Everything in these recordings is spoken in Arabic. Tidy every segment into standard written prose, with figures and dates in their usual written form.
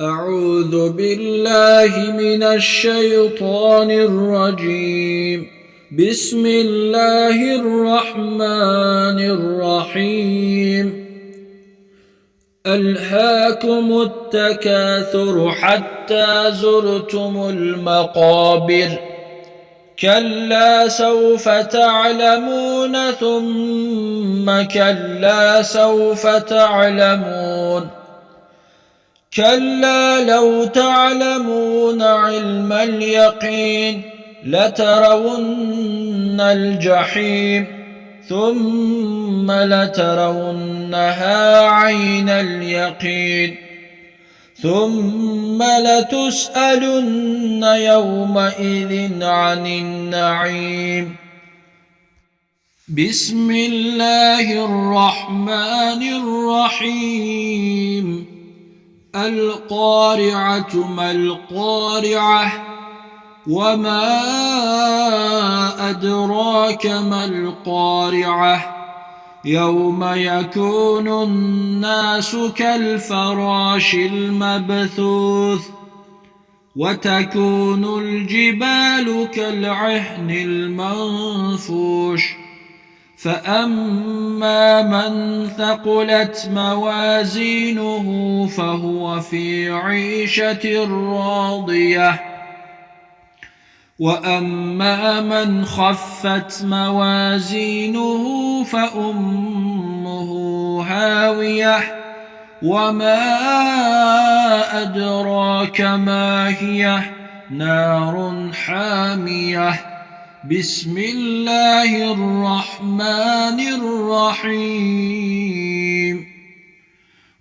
أعوذ بالله من الشيطان الرجيم. بسم الله الرحمن الرحيم. ألهاكم التكاثر حتى زرتم المقابر. كلا سوف تعلمون ثم كلا سوف تعلمون. كلا لو تعلمون علم اليقين لترون الجحيم ثم لترونها عين اليقين ثم لتسألن يومئذ عن النعيم. بسم الله الرحمن الرحيم. القارعة ما القارعة وما أدراك ما القارعة يوم يكون الناس كالفراش المبثوث وتكون الجبال كالعهن المنفوش. فأما من ثقلت موازينه فهو في عيشة راضية وأما من خفت موازينه فأمه هاوية وما أدراك ما هي نار حامية. بسم الله الرحمن الرحيم.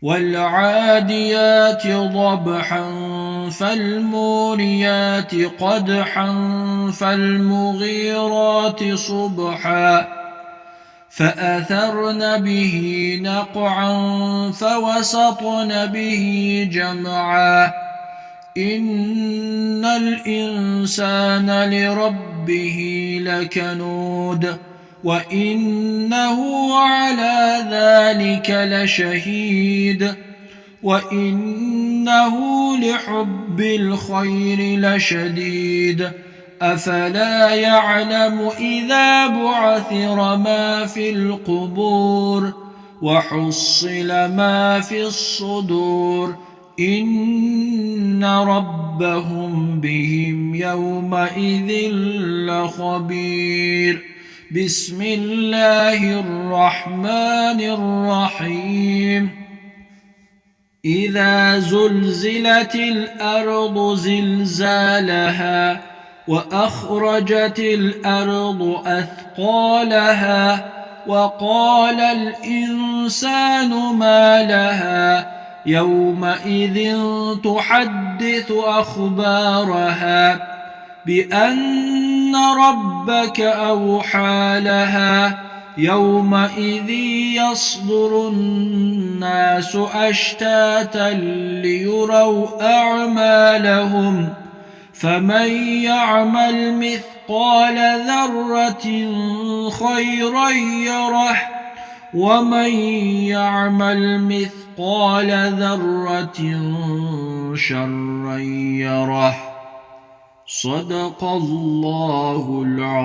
والعاديات ضبحا فالموريات قدحا فالمغيرات صبحا فأثرن به نقعا فوسطن به جمعا. إن الإنسان لربه لكنود وإنه على ذلك لشهيد وإنه لحب الخير لشديد. أفلا يعلم إذا بعثر ما في القبور وحصل ما في الصدور إن ربهم بهم يومئذ لخبير. بسم الله الرحمن الرحيم. إذا زلزلت الأرض زلزالها وأخرجت الأرض أثقالها وقال الإنسان ما لها يومئذ تحدث أخبارها بأن ربك أوحى لها. يومئذ يصدر الناس أشتاتا ليروا أعمالهم فمن يعمل مثقال ذرة خيرا يره ومن يعمل مثقال ذرة شرا يره. صدق الله العظيم.